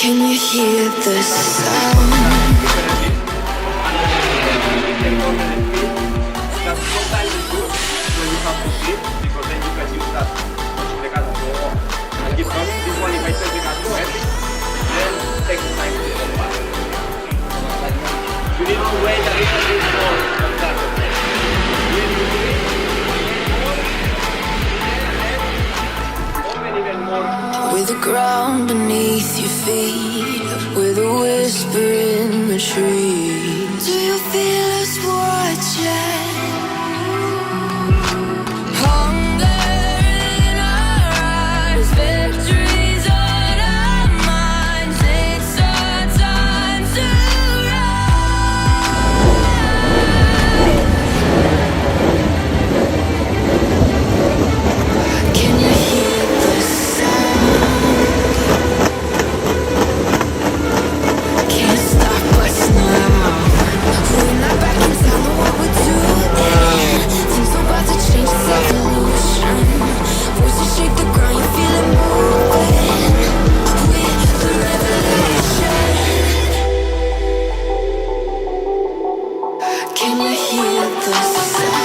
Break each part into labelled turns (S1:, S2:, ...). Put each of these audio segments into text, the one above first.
S1: Can you hear the sound? With the ground beneath your feet, with a whisper in the trees. Do you feel us watching? Hunger in our eyes, victories on our minds. It's our time to rise. Can you hear the sound? Can't stop us now. We're not back in time, know what we're doing. Things are about to change, it's evolution. Voices shake the ground, you feel it moving. We're the revolution. Can you hear the sound?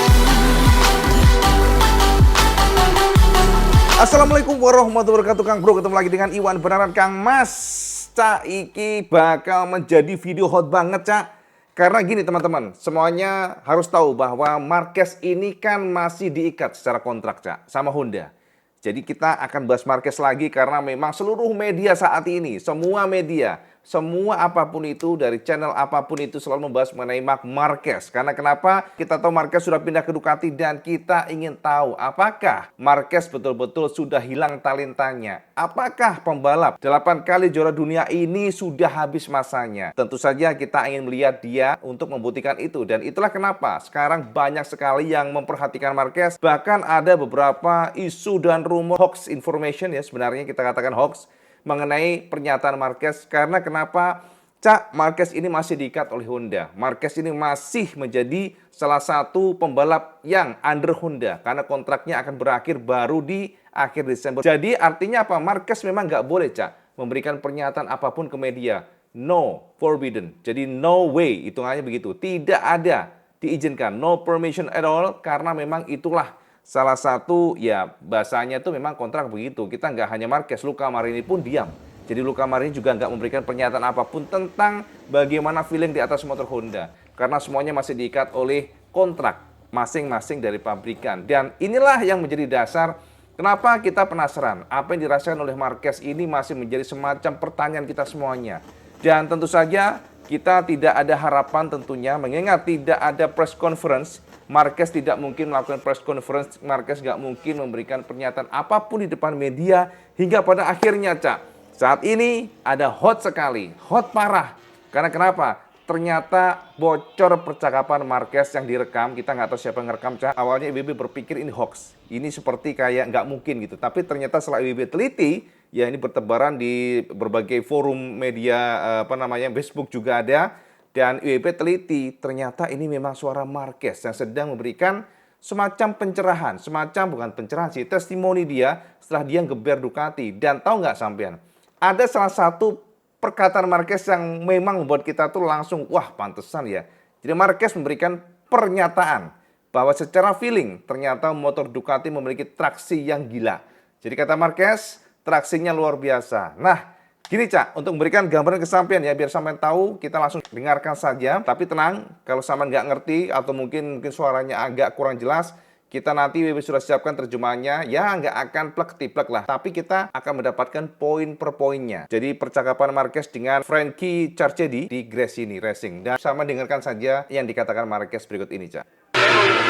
S2: Assalamualaikum warahmatullahi wabarakatuh, Kang Bro. Ketemu lagi dengan Iwan Benaran, Kang Mas. Cak, iki bakal menjadi video hot banget, Cak. Karena gini teman-teman, semuanya harus tahu bahwa Marquez ini kan masih diikat secara kontrak, Cak, sama Honda. Jadi kita akan bahas Marquez lagi karena memang seluruh media saat ini, semua media, semua apapun itu, dari channel apapun itu selalu membahas mengenai Marc Marquez. Karena kenapa? Kita tahu Marquez sudah pindah ke Ducati dan kita ingin tahu apakah Marquez betul-betul sudah hilang talentanya. Apakah pembalap 8 kali juara dunia ini sudah habis masanya? Tentu saja kita ingin melihat dia untuk membuktikan itu. Dan itulah kenapa sekarang banyak sekali yang memperhatikan Marquez. Bahkan ada beberapa isu dan rumor hoax information, ya sebenarnya kita katakan hoax, mengenai pernyataan Marquez. Karena kenapa? Cak, Marquez ini masih diikat oleh Honda. Marquez ini masih menjadi salah satu pembalap yang under Honda karena kontraknya akan berakhir baru di akhir Desember. Jadi artinya apa? Marquez memang nggak boleh, Cak, memberikan pernyataan apapun ke media. No, forbidden. Jadi no way, hitungannya begitu. Tidak ada diizinkan, no permission at all, karena memang itulah salah satu, ya bahasanya itu memang kontrak begitu. Kita nggak hanya Marquez, Luca Marini pun diam. Jadi Luca Marini juga nggak memberikan pernyataan apapun tentang bagaimana feeling di atas motor Honda. Karena semuanya masih diikat oleh kontrak masing-masing dari pabrikan. Dan inilah yang menjadi dasar kenapa kita penasaran. Apa yang dirasakan oleh Marquez ini masih menjadi semacam pertanyaan kita semuanya. Dan tentu saja kita tidak ada harapan tentunya, mengingat tidak ada press conference. Marquez tidak mungkin melakukan press conference, Marquez nggak mungkin memberikan pernyataan apapun di depan media. Hingga pada akhirnya, Cak, saat ini ada hot sekali, hot parah. Karena kenapa? Ternyata bocor percakapan Marquez yang direkam. Kita nggak tahu siapa yang ngerekam, Cak. Awalnya IBB berpikir ini hoax, ini seperti kayak nggak mungkin gitu. Tapi ternyata setelah IBB teliti, ya ini bertebaran di berbagai forum media, Facebook juga ada. Dan IWB teliti, ternyata ini memang suara Marquez yang sedang memberikan semacam pencerahan. Semacam, bukan pencerahan sih, testimoni dia setelah dia ngeber Ducati. Dan tahu nggak sampean? Ada salah satu perkataan Marquez yang memang membuat kita tuh langsung, wah pantesan ya. Jadi Marquez memberikan pernyataan bahwa secara feeling ternyata motor Ducati memiliki traksi yang gila. Jadi kata Marquez, traksinya luar biasa. Nah, gini, Cak, untuk memberikan gambaran kesampaian ya, biar sampean tahu, kita langsung dengarkan saja. Tapi tenang, kalau sampean nggak ngerti atau mungkin suaranya agak kurang jelas, kita nanti sudah siapkan terjemahannya. Ya, nggak akan plek-tiplek lah, tapi kita akan mendapatkan poin per poinnya. Jadi percakapan Marquez dengan Frankie Charchedi di Gresini Racing. Dan sama dengarkan saja yang dikatakan Marquez berikut ini, Cak.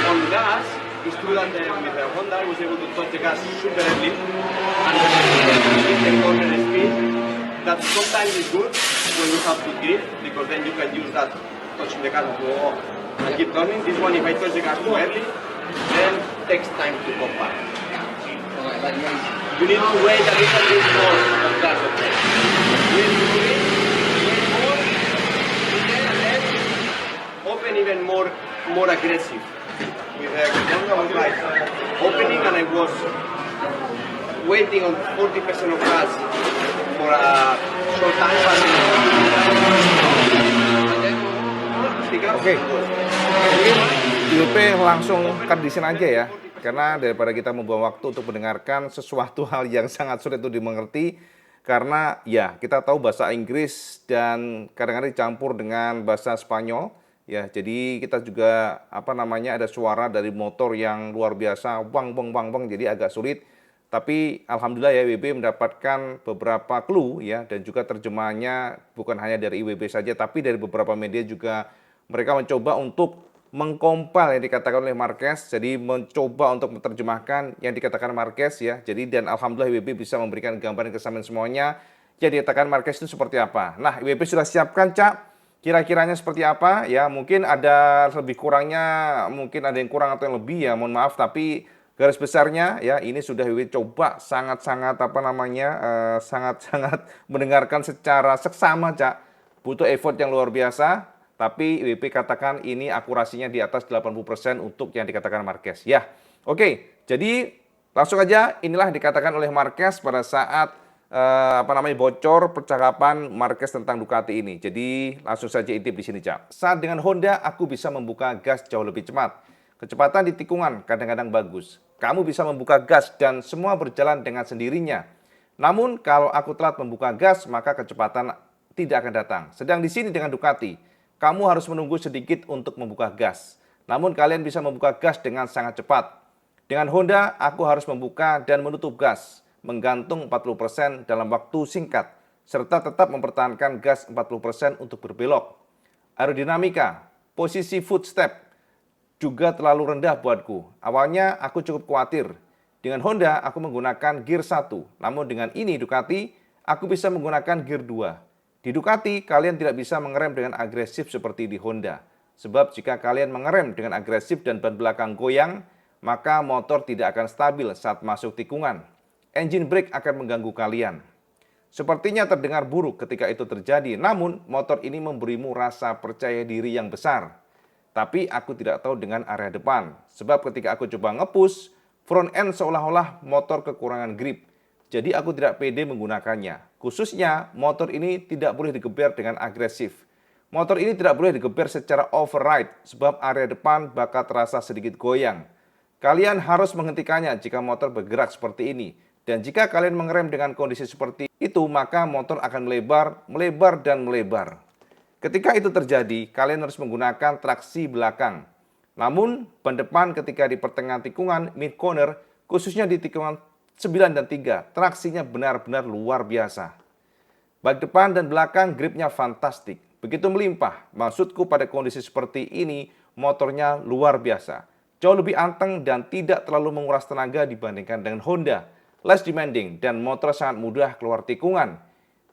S3: On gas, it's true that with the Honda I was able to touch the gas super early and the corner speed. That sometimes is good when you have to grip, because then you can use that touching the gas to go off and keep turning. This one, if I touch the gas too early, then takes time to come back. You need to wait a little bit more of gas. Okay? You need to wait more, then open even more aggressive. With the Honda was like opening, and I was waiting on 40% of gas for a soltar fácil.
S2: Oke, mungkin IWP langsung cut di sini aja ya. Karena daripada kita membuang waktu untuk mendengarkan sesuatu hal yang sangat sulit untuk dimengerti. Karena ya kita tahu bahasa Inggris dan kadang-kadang dicampur dengan bahasa Spanyol. Ya, jadi kita juga ada suara dari motor yang luar biasa, bang bang bang bang, jadi agak sulit. Tapi alhamdulillah ya IWB mendapatkan beberapa clue ya, dan juga terjemahannya bukan hanya dari IWB saja, tapi dari beberapa media juga mereka mencoba untuk mengkompil yang dikatakan oleh Marquez, jadi mencoba untuk menerjemahkan yang dikatakan Marquez ya. Jadi dan alhamdulillah IWB bisa memberikan gambaran kesamaan semuanya yang dikatakan Marquez itu seperti apa. Nah, IWB sudah siapkan, Cak. Kira-kiranya seperti apa ya, mungkin ada lebih kurangnya, mungkin ada yang kurang atau yang lebih ya, mohon maaf, tapi garis besarnya ya ini sudah IWB coba sangat-sangat sangat-sangat mendengarkan secara seksama, Cak. Butuh effort yang luar biasa, tapi IWB katakan ini akurasinya di atas 80% untuk yang dikatakan Marquez ya. Oke, jadi langsung aja inilah dikatakan oleh Marquez pada saat bocor percakapan Marquez tentang Ducati ini. Jadi langsung saja intip di sini, Cak. Saat dengan Honda aku bisa membuka gas jauh lebih cepat. Kecepatan di tikungan kadang-kadang bagus. Kamu bisa membuka gas dan semua berjalan dengan sendirinya. Namun kalau aku telat membuka gas, maka kecepatan tidak akan datang. Sedang di sini dengan Ducati, kamu harus menunggu sedikit untuk membuka gas. Namun kalian bisa membuka gas dengan sangat cepat. Dengan Honda, aku harus membuka dan menutup gas, menggantung 40% dalam waktu singkat, serta tetap mempertahankan gas 40% untuk berbelok. Aerodinamika, posisi footstep juga terlalu rendah buatku. Awalnya aku cukup khawatir. Dengan Honda, aku menggunakan gear 1. Namun dengan ini Ducati, aku bisa menggunakan gear 2. Di Ducati, kalian tidak bisa mengerem dengan agresif seperti di Honda. Sebab jika kalian mengerem dengan agresif dan ban belakang goyang, maka motor tidak akan stabil saat masuk tikungan. Engine brake akan mengganggu kalian. Sepertinya terdengar buruk ketika itu terjadi, namun motor ini memberimu rasa percaya diri yang besar. Tapi aku tidak tahu dengan area depan, sebab ketika aku coba nge-push, front end seolah-olah motor kekurangan grip. Jadi aku tidak pede menggunakannya. Khususnya motor ini tidak boleh digeber dengan agresif. Motor ini tidak boleh digeber secara override, sebab area depan bakal terasa sedikit goyang. Kalian harus menghentikannya jika motor bergerak seperti ini. Dan jika kalian mengerem dengan kondisi seperti itu, maka motor akan melebar, melebar, dan melebar. Ketika itu terjadi, kalian harus menggunakan traksi belakang. Namun, ban depan ketika di pertengahan tikungan, mid corner, khususnya di tikungan 9 dan 3, traksinya benar-benar luar biasa. Baik depan dan belakang gripnya fantastik. Begitu melimpah, maksudku pada kondisi seperti ini, motornya luar biasa. Jauh lebih anteng dan tidak terlalu menguras tenaga dibandingkan dengan Honda. Less demanding dan motor sangat mudah keluar tikungan.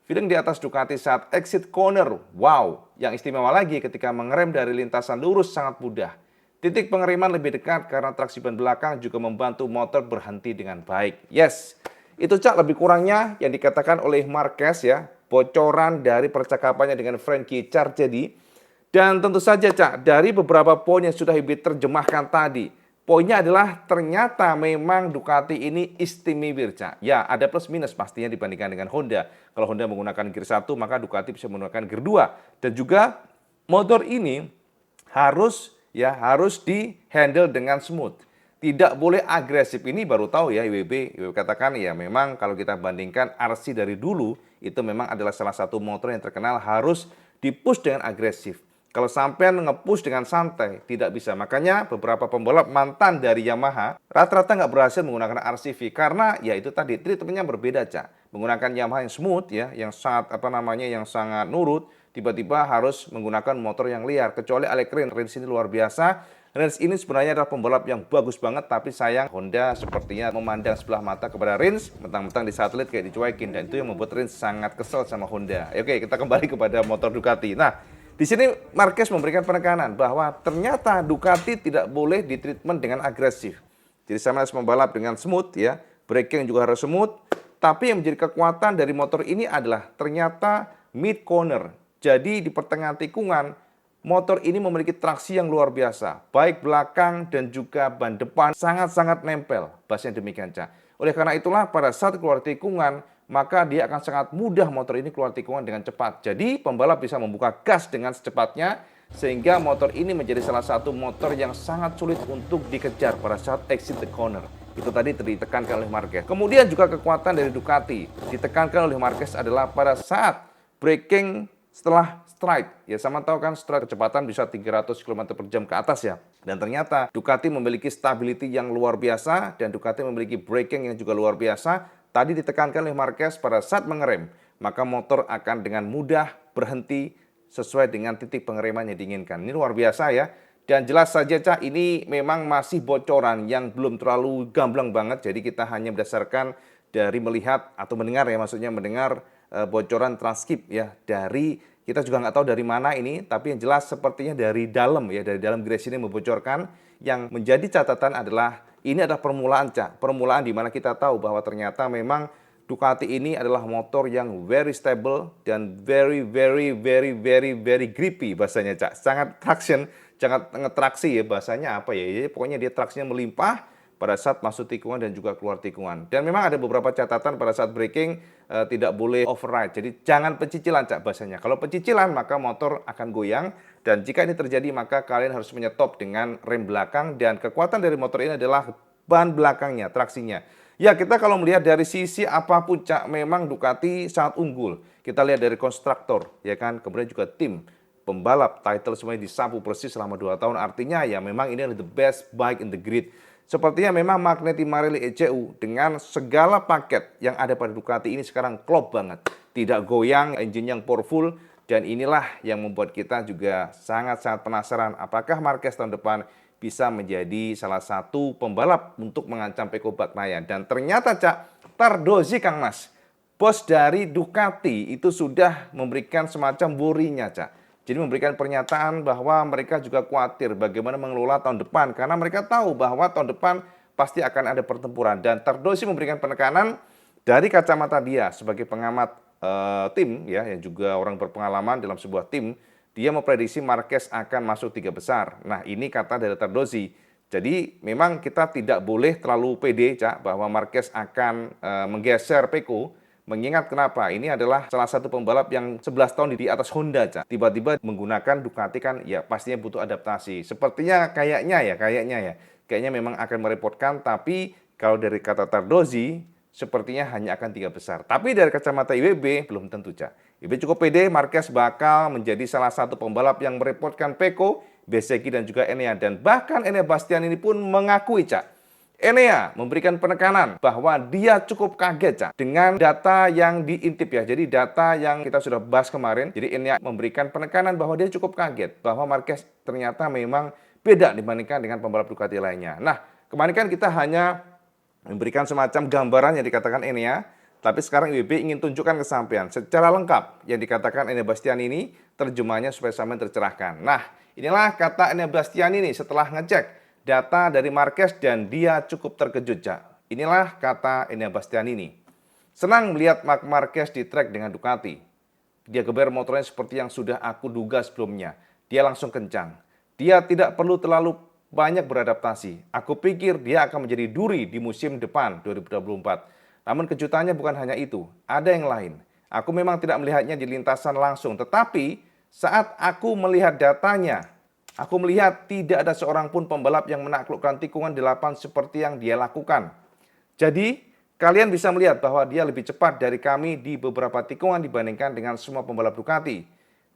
S2: Feeling di atas Ducati saat exit corner, wow. Yang istimewa lagi ketika mengerem dari lintasan lurus sangat mudah. Titik pengereman lebih dekat karena traksi ban belakang juga membantu motor berhenti dengan baik. Yes, itu, Cak, lebih kurangnya yang dikatakan oleh Marquez ya. Bocoran dari percakapannya dengan Frankie Chargedi. Dan tentu saja, Cak, dari beberapa poin yang sudah Ibu terjemahkan tadi, poinnya adalah ternyata memang Ducati ini istimewa, Cak. Ya, ada plus minus pastinya dibandingkan dengan Honda. Kalau Honda menggunakan gear 1, maka Ducati bisa menggunakan gear 2. Dan juga motor ini harus di-handle dengan smooth. Tidak boleh agresif. Ini baru tahu ya IWB katakan ya, memang kalau kita bandingkan RC dari dulu, itu memang adalah salah satu motor yang terkenal harus di-push dengan agresif. Kalau sampean nge-push dengan santai, tidak bisa. Makanya beberapa pembalap mantan dari Yamaha rata-rata nggak berhasil menggunakan RCV karena ya itu tadi treatmentnya berbeda, Cak. Menggunakan Yamaha yang smooth ya, yang sangat yang sangat nurut, tiba-tiba harus menggunakan motor yang liar. Kecuali Alex Rins ini luar biasa. Rins ini sebenarnya adalah pembalap yang bagus banget, tapi sayang Honda sepertinya memandang sebelah mata kepada Rins, mentang-mentang di satelit kayak dicuekin, dan itu yang membuat Rins sangat kesel sama Honda. Oke, kita kembali kepada motor Ducati. Nah, di sini Marquez memberikan penekanan bahwa ternyata Ducati tidak boleh ditreatment dengan agresif. Jadi sama harus membalap dengan smooth ya, braking juga harus smooth. Tapi yang menjadi kekuatan dari motor ini adalah ternyata mid corner. Jadi di pertengahan tikungan, motor ini memiliki traksi yang luar biasa. Baik belakang dan juga ban depan sangat-sangat nempel. Bahasanya demikian, Cak. Oleh karena itulah pada saat keluar tikungan, maka dia akan sangat mudah motor ini keluar tikungan dengan cepat. Jadi pembalap bisa membuka gas dengan secepatnya, sehingga motor ini menjadi salah satu motor yang sangat sulit untuk dikejar pada saat exit the corner. Itu tadi ditekankan oleh Marquez. Kemudian juga kekuatan dari Ducati ditekankan oleh Marquez adalah pada saat braking setelah stride. Ya sama tahu kan stride kecepatan bisa 300 km per jam ke atas ya. Dan ternyata Ducati memiliki stability yang luar biasa dan Ducati memiliki braking yang juga luar biasa. Tadi ditekankan oleh Marquez pada saat mengerem, maka motor akan dengan mudah berhenti sesuai dengan titik pengereman yang diinginkan. Ini luar biasa ya. Dan jelas saja Cak, ini memang masih bocoran yang belum terlalu gamblang banget. Jadi kita hanya berdasarkan dari melihat atau mendengar ya, maksudnya mendengar bocoran transkrip ya. Dari kita juga nggak tahu dari mana ini, tapi yang jelas sepertinya dari dalam ya, dari dalam garage ini membocorkan. Yang menjadi catatan adalah ini adalah permulaan Cak. Permulaan di mana kita tahu bahwa ternyata memang Ducati ini adalah motor yang very stable dan very grippy bahasanya Cak. Sangat traction, sangat ngetraksi ya bahasanya apa ya. Pokoknya dia traksinya melimpah pada saat masuk tikungan dan juga keluar tikungan. Dan memang ada beberapa catatan pada saat braking tidak boleh override. Jadi jangan pecicilan Cak bahasanya. Kalau pecicilan maka motor akan goyang dan jika ini terjadi maka kalian harus menyetop dengan rem belakang dan kekuatan dari motor ini adalah ban belakangnya, traksinya. Ya kita kalau melihat dari sisi apapun Cak, memang Ducati sangat unggul. Kita lihat dari konstruktor, ya kan, kemudian juga tim, pembalap, title semuanya disapu persis selama 2 tahun. Artinya ya memang ini adalah the best bike in the grid. Sepertinya memang Magneti Marelli ECU dengan segala paket yang ada pada Ducati ini sekarang klop banget. Tidak goyang, engine yang powerful, dan inilah yang membuat kita juga sangat-sangat penasaran apakah Marquez tahun depan bisa menjadi salah satu pembalap untuk mengancam Pecco Bagnaia. Dan ternyata Cak, Tardozzi Kang Mas, bos dari Ducati itu sudah memberikan semacam worry-nya Cak. Jadi memberikan pernyataan bahwa mereka juga khawatir bagaimana mengelola tahun depan. Karena mereka tahu bahwa tahun depan pasti akan ada pertempuran. Dan Tardozzi memberikan penekanan dari kacamata dia sebagai pengamat tim ya, yang juga orang berpengalaman dalam sebuah tim. Dia memprediksi Marquez akan masuk 3 besar. Nah ini kata dari Tardozzi. Jadi memang kita tidak boleh terlalu pede Cak bahwa Marquez akan menggeser Pecco. Mengingat kenapa? Ini adalah salah satu pembalap yang 11 tahun di atas Honda Cak. Tiba-tiba menggunakan Ducati kan ya pastinya butuh adaptasi. Sepertinya kayaknya memang akan merepotkan. Tapi kalau dari kata Tardozzi sepertinya hanya akan 3 besar. Tapi dari kacamata IWB belum tentu Cak. IWB cukup pede Marquez bakal menjadi salah satu pembalap yang merepotkan Pecco, Bezzecchi dan juga Enea. Dan bahkan Enea Bastianini pun mengakui Cak. Enea memberikan penekanan bahwa dia cukup kaget Cak dengan data yang diintip ya. Jadi data yang kita sudah bahas kemarin. Jadi Enea memberikan penekanan bahwa dia cukup kaget bahwa Marquez ternyata memang beda dibandingkan dengan pembalap Ducati lainnya. Nah kemarin kan kita hanya memberikan semacam gambaran yang dikatakan Enea, tapi sekarang IWB ingin tunjukkan kesampaian secara lengkap yang dikatakan Enea Bastianini, terjemahnya supaya sampai tercerahkan. Nah, inilah kata Enea Bastianini setelah ngecek data dari Marquez dan dia cukup terkejut, Cak. Inilah kata Enea Bastianini. Senang melihat Marc Marquez di track dengan Ducati. Dia geber motornya seperti yang sudah aku duga sebelumnya. Dia langsung kencang. Dia tidak perlu terlalu banyak beradaptasi. Aku pikir dia akan menjadi duri di musim depan 2024. Namun kejutannya bukan hanya itu, ada yang lain. Aku memang tidak melihatnya di lintasan langsung, tetapi saat aku melihat datanya, aku melihat tidak ada seorang pun pembalap yang menaklukkan tikungan 8 seperti yang dia lakukan. Jadi, kalian bisa melihat bahwa dia lebih cepat dari kami di beberapa tikungan dibandingkan dengan semua pembalap Ducati.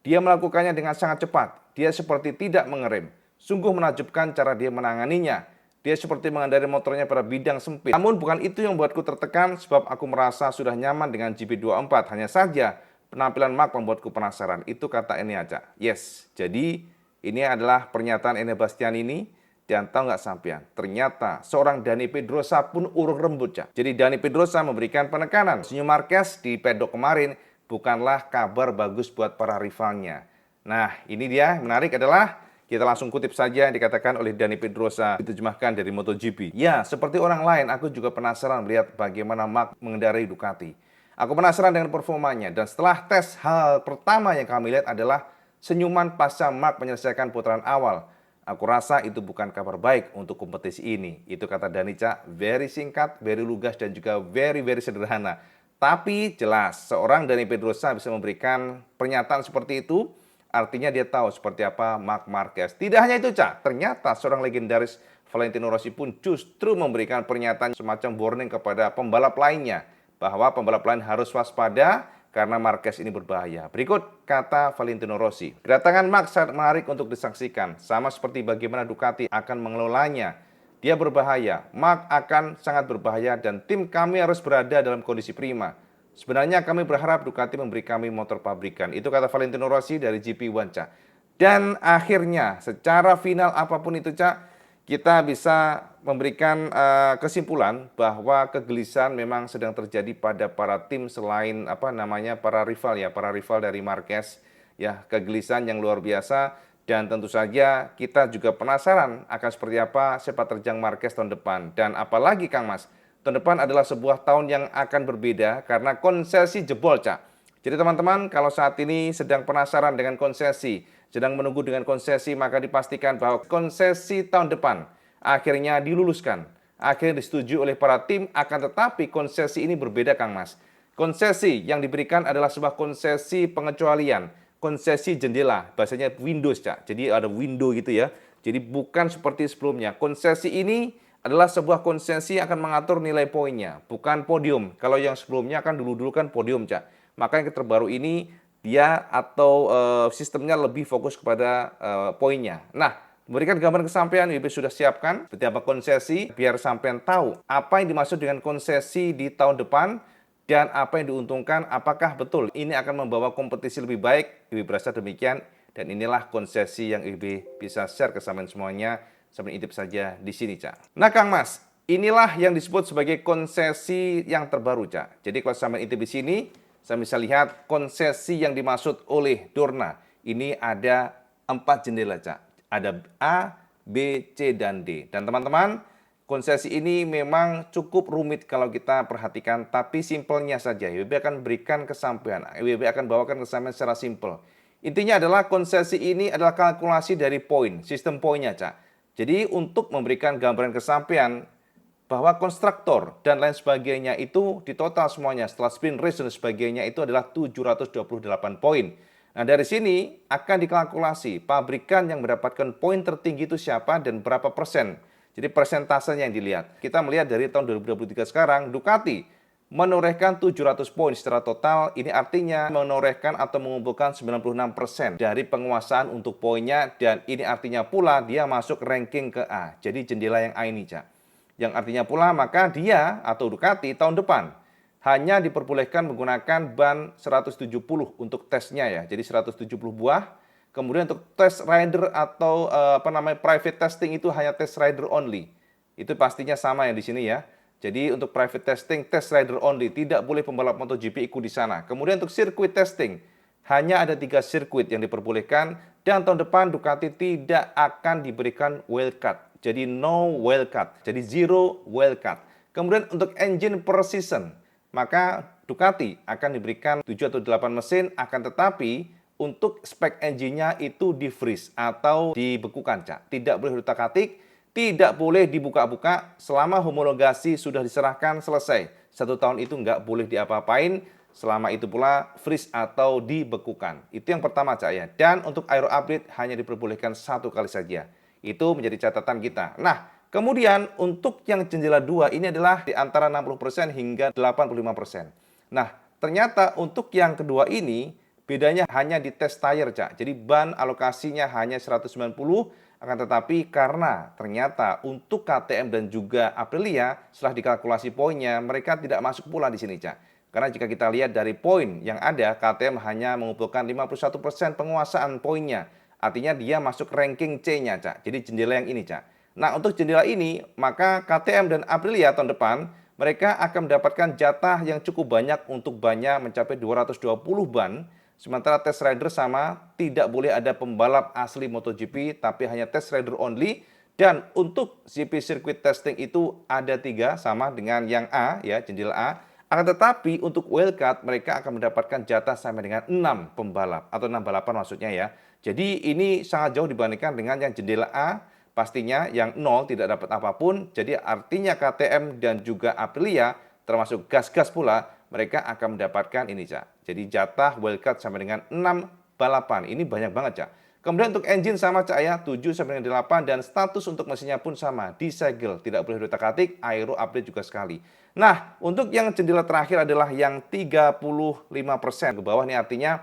S2: Dia melakukannya dengan sangat cepat, dia seperti tidak mengerem. Sungguh menakjubkan cara dia menanganinya. Dia seperti mengendarai motornya pada bidang sempit. Namun bukan itu yang membuatku tertekan sebab aku merasa sudah nyaman dengan GP24. Hanya saja penampilan Marc membuatku penasaran. Itu kata Enea Cak. Yes, jadi ini adalah pernyataan Enea Bastianini. Dan tahu nggak sampean? Ternyata seorang Dani Pedrosa pun urung rembut Cak. Jadi Dani Pedrosa memberikan penekanan. Senyum Marquez di pedok kemarin bukanlah kabar bagus buat para rivalnya. Nah ini dia menarik adalah kita langsung kutip saja yang dikatakan oleh Dani Pedrosa, diterjemahkan dari MotoGP. Ya, seperti orang lain, aku juga penasaran melihat bagaimana Marc mengendarai Ducati. Aku penasaran dengan performanya, dan setelah tes, hal pertama yang kami lihat adalah senyuman pasca Marc menyelesaikan putaran awal. Aku rasa itu bukan kabar baik untuk kompetisi ini. Itu kata Dani Cak, very singkat, very lugas, dan juga very sederhana. Tapi jelas seorang Dani Pedrosa bisa memberikan pernyataan seperti itu, artinya dia tahu seperti apa Marc Marquez. Tidak hanya itu, Cak, ternyata seorang legendaris Valentino Rossi pun justru memberikan pernyataan semacam warning kepada pembalap lainnya bahwa pembalap lain harus waspada karena Marquez ini berbahaya. Berikut kata Valentino Rossi. Kedatangan Marc sangat menarik untuk disaksikan, sama seperti bagaimana Ducati akan mengelolanya. Dia berbahaya, Marc akan sangat berbahaya dan tim kami harus berada dalam kondisi prima. Sebenarnya kami berharap Ducati memberi kami motor pabrikan. Itu kata Valentino Rossi dari GP1, Cak. Dan akhirnya secara final apapun itu, Cak, kita bisa memberikan kesimpulan bahwa kegelisahan memang sedang terjadi pada para tim selain para rival dari Marquez ya, kegelisahan yang luar biasa. Dan tentu saja kita juga penasaran akan seperti apa sepak terjang Marquez tahun depan. Dan apalagi Kang Mas, tahun depan adalah sebuah tahun yang akan berbeda karena konsesi jebol, Cak. Jadi teman-teman, kalau saat ini sedang penasaran dengan konsesi, sedang menunggu dengan konsesi, maka dipastikan bahwa konsesi tahun depan akhirnya diluluskan, akhirnya disetujui oleh para tim, akan tetapi konsesi ini berbeda, Kang Mas. Konsesi yang diberikan adalah sebuah konsesi pengecualian, konsesi jendela, bahasanya Windows, Cak. Jadi ada window gitu ya. Jadi bukan seperti sebelumnya. Konsesi ini adalah sebuah konsesi yang akan mengatur nilai poinnya, bukan podium. Kalau yang sebelumnya kan dulu kan podium, Cak. Maka yang terbaru ini dia atau sistemnya lebih fokus kepada poinnya. Nah, memberikan gambaran kesampaian, WIB sudah siapkan seperti apa konsesi, biar sampean tahu apa yang dimaksud dengan konsesi di tahun depan dan apa yang diuntungkan, apakah betul ini akan membawa kompetisi lebih baik. WIB berasa demikian, dan inilah konsesi yang WIB bisa share ke sampean semuanya. Sampai intip saja di sini, Cak. Nah, Kang Mas, inilah yang disebut sebagai konsesi yang terbaru, Cak. Jadi kalau sampean intip di sini, saya bisa lihat konsesi yang dimaksud oleh Dorna. Ini ada 4 jendela, Cak. Ada A, B, C, dan D. Dan teman-teman, konsesi ini memang cukup rumit kalau kita perhatikan, tapi simpelnya saja. WIB akan berikan kesampaian. WIB akan bawakan kesampaian secara simpel. Intinya adalah konsesi ini adalah kalkulasi dari poin, sistem poinnya, Cak. Jadi untuk memberikan gambaran kesampaian bahwa konstruktor dan lain sebagainya itu di total semuanya setelah spin race dan sebagainya itu adalah 728 poin. Nah, dari sini akan dikalkulasi pabrikan yang mendapatkan poin tertinggi itu siapa dan berapa persen. Jadi persentasenya yang dilihat. Kita melihat dari tahun 2023 sekarang Ducati menorehkan 700 poin secara total. Ini artinya menorehkan atau mengumpulkan 96% dari penguasaan untuk poinnya. Dan ini artinya pula dia masuk ranking ke A. Jadi jendela yang A ini, Cak. Yang artinya pula maka dia atau Ducati tahun depan hanya diperbolehkan menggunakan ban 170 untuk tesnya ya. Jadi 170 buah. Kemudian untuk tes rider atau private testing itu hanya test rider only. Itu pastinya sama yang di sini ya. Jadi untuk private testing, test rider only, tidak boleh pembalap MotoGP ikut di sana. Kemudian untuk circuit testing, hanya ada 3 sirkuit yang diperbolehkan. Dan tahun depan Ducati tidak akan diberikan wildcard. Jadi no wildcard, jadi zero wildcard. Kemudian untuk engine per season, maka Ducati akan diberikan 7 atau 8 mesin, akan tetapi untuk spek engine-nya itu di-freeze atau dibekukan, Cak. Tidak boleh diutak-atik. Tidak boleh dibuka-buka selama homologasi sudah diserahkan selesai. 1 tahun itu nggak boleh diapa-apain, selama itu pula freeze atau dibekukan. Itu yang pertama, Cak ya. Dan untuk aero upgrade hanya diperbolehkan 1 kali saja. Itu menjadi catatan kita. Nah, kemudian untuk yang jendela 2 ini adalah di antara 60% hingga 85%. Nah, ternyata untuk yang kedua ini bedanya hanya di tes tire, Cak. Jadi ban alokasinya hanya 190. Akan tetapi karena ternyata untuk KTM dan juga Aprilia setelah dikalkulasi poinnya mereka tidak masuk pula di sini, Cak. Karena jika kita lihat dari poin yang ada, KTM hanya mengumpulkan 51% penguasaan poinnya. Artinya dia masuk ranking C-nya, Cak. Jadi jendela yang ini, Cak. Nah, untuk jendela ini maka KTM dan Aprilia tahun depan mereka akan mendapatkan jatah yang cukup banyak untuk bannya mencapai 220 ban. Sementara test rider sama, tidak boleh ada pembalap asli MotoGP, tapi hanya test rider only. Dan untuk GP Circuit Testing itu ada 3, sama dengan yang A, ya jendela A. Akan tetapi untuk wildcard mereka akan mendapatkan jatah sampai dengan 6 pembalap, atau 6 balapan maksudnya ya. Jadi ini sangat jauh dibandingkan dengan yang jendela A, pastinya yang 0 tidak dapat apapun. Jadi artinya KTM dan juga Aprilia, termasuk gas-gas pula, mereka akan mendapatkan ini, Cak. Jadi jatah wildcard sampai dengan 6 balapan. Ini banyak banget, Cak. Kemudian untuk engine sama, Cak, ya, 7 sampai dengan 8, dan status untuk mesinnya pun sama, disegel, tidak boleh diutak-atik, aero update juga sekali. Nah, untuk yang jendela terakhir adalah yang 35% ke bawah, ini artinya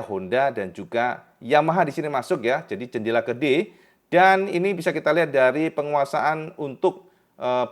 S2: Honda dan juga Yamaha di sini masuk ya. Jadi jendela ke D, dan ini bisa kita lihat dari penguasaan untuk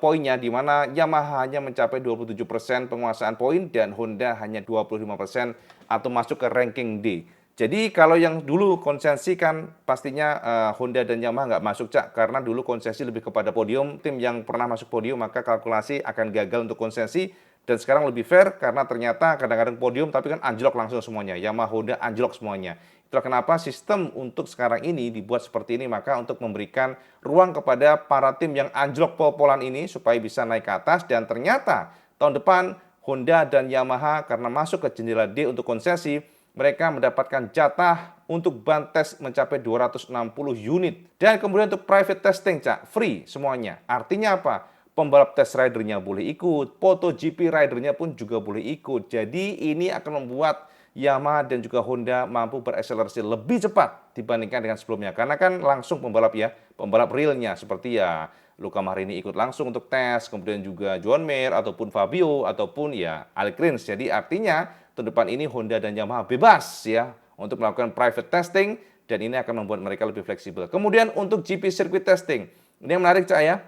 S2: poinnya, di mana Yamaha hanya mencapai 27% penguasaan poin dan Honda hanya 25% atau masuk ke ranking D. Jadi kalau yang dulu konsesi kan pastinya Honda dan Yamaha nggak masuk, Cak, karena dulu konsesi lebih kepada podium. Tim yang pernah masuk podium maka kalkulasi akan gagal untuk konsesi, dan sekarang lebih fair karena ternyata kadang-kadang podium tapi kan anjlok langsung semuanya. Yamaha, Honda anjlok semuanya. Itulah kenapa sistem untuk sekarang ini dibuat seperti ini, maka untuk memberikan ruang kepada para tim yang anjlok pol-polan ini supaya bisa naik ke atas. Dan ternyata tahun depan Honda dan Yamaha karena masuk ke jendela D untuk konsesi, mereka mendapatkan jatah untuk ban tes mencapai 260 unit. Dan kemudian untuk private testing, Cak, free semuanya. Artinya apa? Pembalap test ridernya boleh ikut, MotoGP ridernya pun juga boleh ikut. Jadi ini akan membuat Yamaha dan juga Honda mampu berakselerasi lebih cepat dibandingkan dengan sebelumnya. Karena kan langsung pembalap ya, pembalap realnya seperti ya Luca Marini ikut langsung untuk tes, kemudian juga Joan Mir ataupun Fabio ataupun ya Alex Rins. Jadi artinya tahun depan ini Honda dan Yamaha bebas ya untuk melakukan private testing, dan ini akan membuat mereka lebih fleksibel. Kemudian untuk GP circuit testing, ini yang menarik, Cak, ya.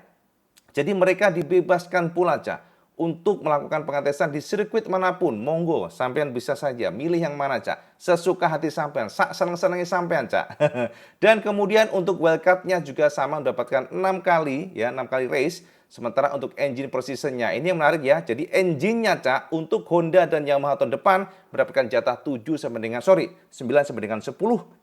S2: Jadi mereka dibebaskan pula, Cak, untuk melakukan pengetesan di sirkuit manapun. Monggo, sampean bisa saja milih yang mana, Cak. Sesuka hati sampean, seneng-senengnya sampean, Cak. Dan kemudian untuk wildcard-nya juga sama, mendapatkan 6 kali race. Sementara untuk engine precision-nya, ini yang menarik ya. Jadi engine-nya, Cak, untuk Honda dan Yamaha tahun depan mendapatkan jatah 9 sampai dengan 10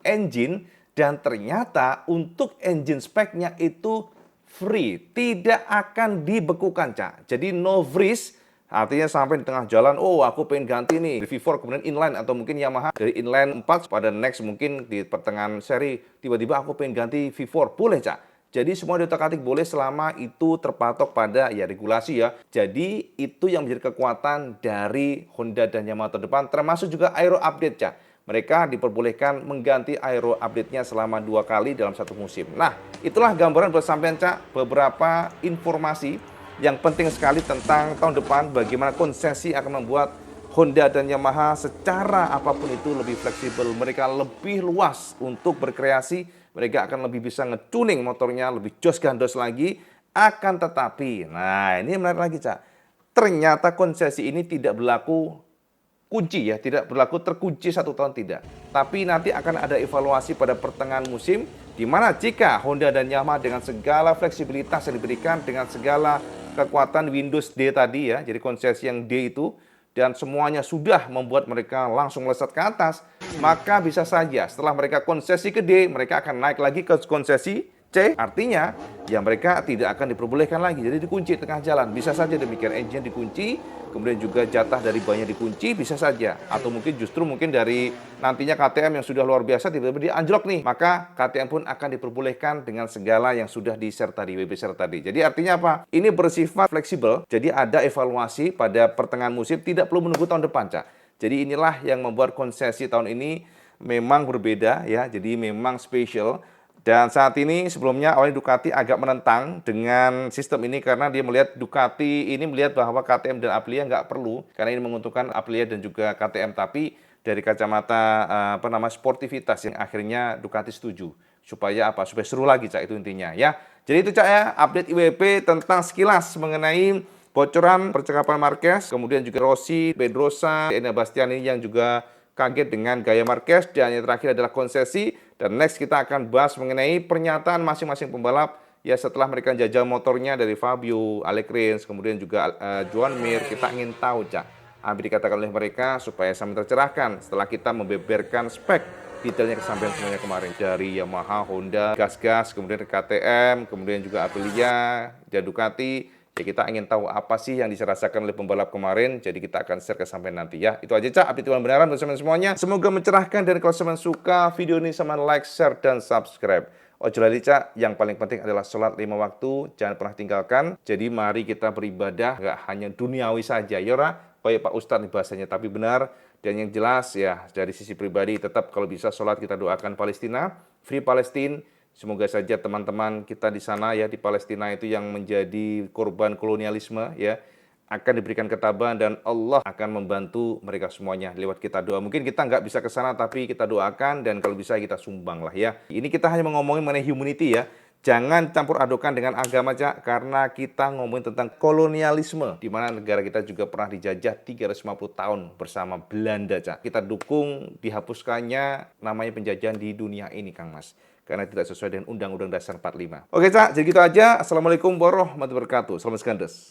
S2: engine, dan ternyata untuk engine spec-nya itu free, tidak akan dibekukan, Cak. Jadi no freeze, artinya sampai di tengah jalan, oh aku pengen ganti nih V4 kemudian inline, atau mungkin Yamaha dari inline 4 pada next mungkin di pertengahan seri tiba-tiba aku pengen ganti V4, boleh, Cak. Jadi semua diotak-atik boleh selama itu terpatok pada ya regulasi ya. Jadi itu yang menjadi kekuatan dari Honda dan Yamaha tahun depan, termasuk juga aero update, Cak. Mereka diperbolehkan mengganti aero update-nya selama 2 kali dalam satu musim. Nah, itulah gambaran buat sampean, Cak, beberapa informasi yang penting sekali tentang tahun depan, bagaimana konsesi akan membuat Honda dan Yamaha secara apapun itu lebih fleksibel. Mereka lebih luas untuk berkreasi, mereka akan lebih bisa nge-tuning motornya, lebih jos gandos lagi. Akan tetapi, nah ini menarik lagi, Cak, ternyata konsesi ini tidak berlaku kunci ya, tidak berlaku terkunci 1 tahun, tidak. Tapi nanti akan ada evaluasi pada pertengahan musim, di mana jika Honda dan Yamaha dengan segala fleksibilitas yang diberikan, dengan segala kekuatan Windows D tadi ya, jadi konsesi yang D itu, dan semuanya sudah membuat mereka langsung melesat ke atas, maka bisa saja setelah mereka konsesi ke D, mereka akan naik lagi ke konsesi C, artinya ya mereka tidak akan diperbolehkan lagi, jadi dikunci tengah jalan. Bisa saja demikian, engine dikunci, kemudian juga jatah dari bannya dikunci, bisa saja. Atau mungkin justru dari nantinya KTM yang sudah luar biasa tiba-tiba dia anjlok nih, maka KTM pun akan diperbolehkan dengan segala yang sudah di-share tadi, WB-share tadi. Jadi artinya apa? Ini bersifat fleksibel, jadi ada evaluasi pada pertengahan musim, tidak perlu menunggu tahun depan, Cak. Jadi inilah yang membuat konsesi tahun ini memang berbeda ya, jadi memang spesial. Dan saat ini sebelumnya awalnya Ducati agak menentang dengan sistem ini karena dia melihat Ducati ini melihat bahwa KTM dan Aprilia nggak perlu karena ini menguntungkan Aprilia dan juga KTM. Tapi dari kacamata sportivitas yang akhirnya Ducati setuju supaya apa? Supaya seru lagi, Cak, itu intinya ya. Jadi itu, Cak, ya, update IWP tentang sekilas mengenai bocoran percakapan Marquez, kemudian juga Rossi, Pedrosa, Enea Bastianini yang juga kaget dengan gaya Marquez, dan yang terakhir adalah konsesi. Dan next kita akan bahas mengenai pernyataan masing-masing pembalap ya setelah mereka jajal motornya, dari Fabio, Alex Rins, kemudian juga Joan Mir. Kita ingin tahu, Cak, apa dikatakan oleh mereka supaya sama tercerahkan setelah kita membeberkan spek detailnya kesampaian semuanya kemarin dari Yamaha, Honda, gas-gas, kemudian KTM, kemudian juga Aprilia dan Ducati. Ya kita ingin tahu apa sih yang dirasakan oleh pembalap kemarin, jadi kita akan share ke sampai nanti ya. Itu aja, Cak, update benaran bersama semuanya. Semoga mencerahkan, dan kalau teman suka video ini sama like, share, dan subscribe. Ojo lali, Cak, yang paling penting adalah sholat 5 waktu, jangan pernah tinggalkan. Jadi mari kita beribadah, gak hanya duniawi saja, yora. kayak Pak Ustadz nih bahasanya, tapi benar. Dan yang jelas ya dari sisi pribadi tetap kalau bisa sholat kita doakan Palestina, Free Palestine. Semoga saja teman-teman kita di sana ya di Palestina itu yang menjadi korban kolonialisme ya akan diberikan ketabahan dan Allah akan membantu mereka semuanya lewat kita doa. Mungkin kita nggak bisa ke sana tapi kita doakan dan kalau bisa kita sumbang lah ya. Ini kita hanya ngomongin mengenai humanity ya. Jangan campur adukan dengan agama, Cak, karena kita ngomongin tentang kolonialisme, di mana negara kita juga pernah dijajah 350 tahun bersama Belanda, Cak. Kita dukung dihapuskannya namanya penjajahan di dunia ini, Kang Mas. Karena tidak sesuai dengan Undang-Undang Dasar 45. Oke, Cak, jadi gitu aja. Assalamualaikum warahmatullahi wabarakatuh. Salam Skandes.